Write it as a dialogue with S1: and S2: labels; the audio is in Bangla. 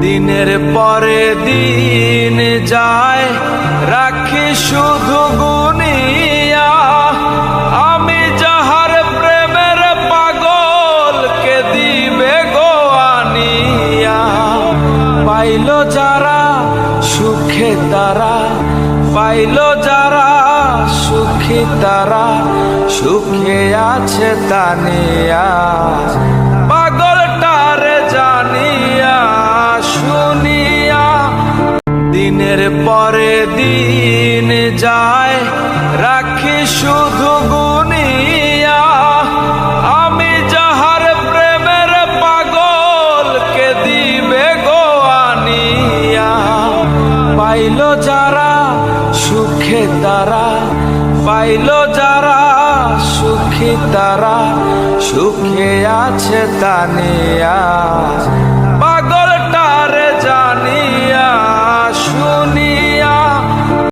S1: দিনের পরে দিন যায় রাখি শুধু গুনিয়া, আমি যাহার প্রেমের পাগল কে দিবে গো আনিয়া। পাইল যারা সুখে তারা, পাইল যারা সুখী তারা, সুখে আছে তানিয়া। পাগলটারে জানিয়া শুনিয়া দিনের পরে দিন যায় রাখি শুধু গুনিয়া, আমি যাহার প্রেমের পাগল কে দিবে গো আনিয়া। পাইল যারা সুখে তারা, পাইল যারা সুখী তারা, সুখে আছে তানিয়া।